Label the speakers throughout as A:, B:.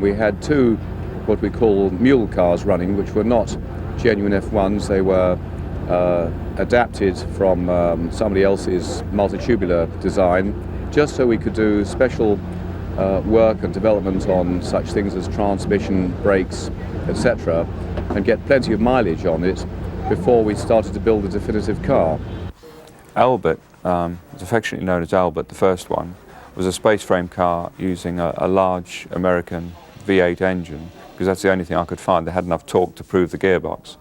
A: We had two what we call mule cars running, which were not genuine F1s. They were adapted from somebody else's multitubular design, just so we could do special work and development on such things as transmission, brakes, etc., and get plenty of mileage on it before we started to build a definitive car.
B: Albert, it's affectionately known as Albert, the first one, was a space frame car using a large American V8 engine, because that's the only thing I could find that had enough torque to prove the gearbox.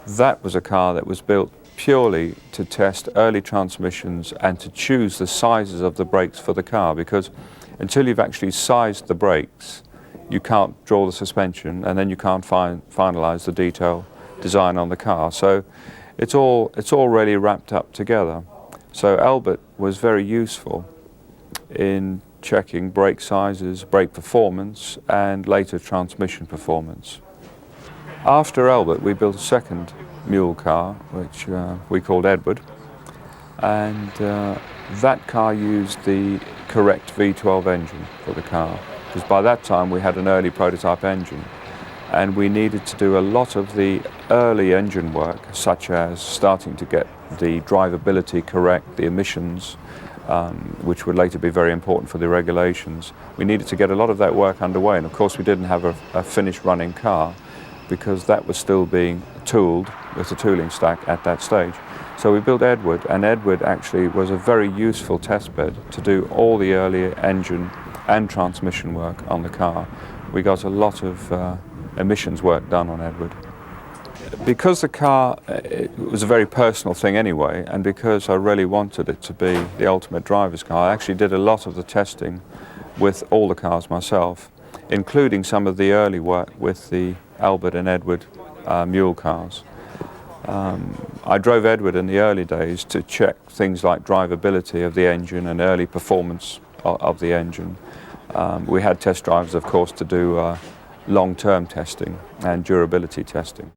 B: That was a car that was built purely to test early transmissions and to choose the sizes of the brakes for the car, because until you've actually sized the brakes, you can't draw the suspension, and then you can't finalize the detail design on the car. So it's all really wrapped up together. So Albert was very useful in checking brake sizes, brake performance, and later transmission performance. After Albert, we built a second mule car, which we called Edward, and that car used the correct V12 engine for the car, because by that time we had an early prototype engine, and we needed to do a lot of the early engine work, such as starting to get the drivability correct, the emissions, which would later be very important for the regulations. We needed to get a lot of that work underway, and of course we didn't have a finished running car, because that was still being tooled with the tooling stack at that stage. So we built Edward, and Edward actually was a very useful test bed to do all the early engine and transmission work on the car. We got a lot of emissions work done on Edward. Because the car it was a very personal thing anyway, and because I really wanted it to be the ultimate driver's car, I actually did a lot of the testing with all the cars myself, including some of the early work with the Albert and Edward mule cars. I drove Edward in the early days to check things like drivability of the engine and early performance of the engine. We had test drives, of course, to do long-term testing and durability testing.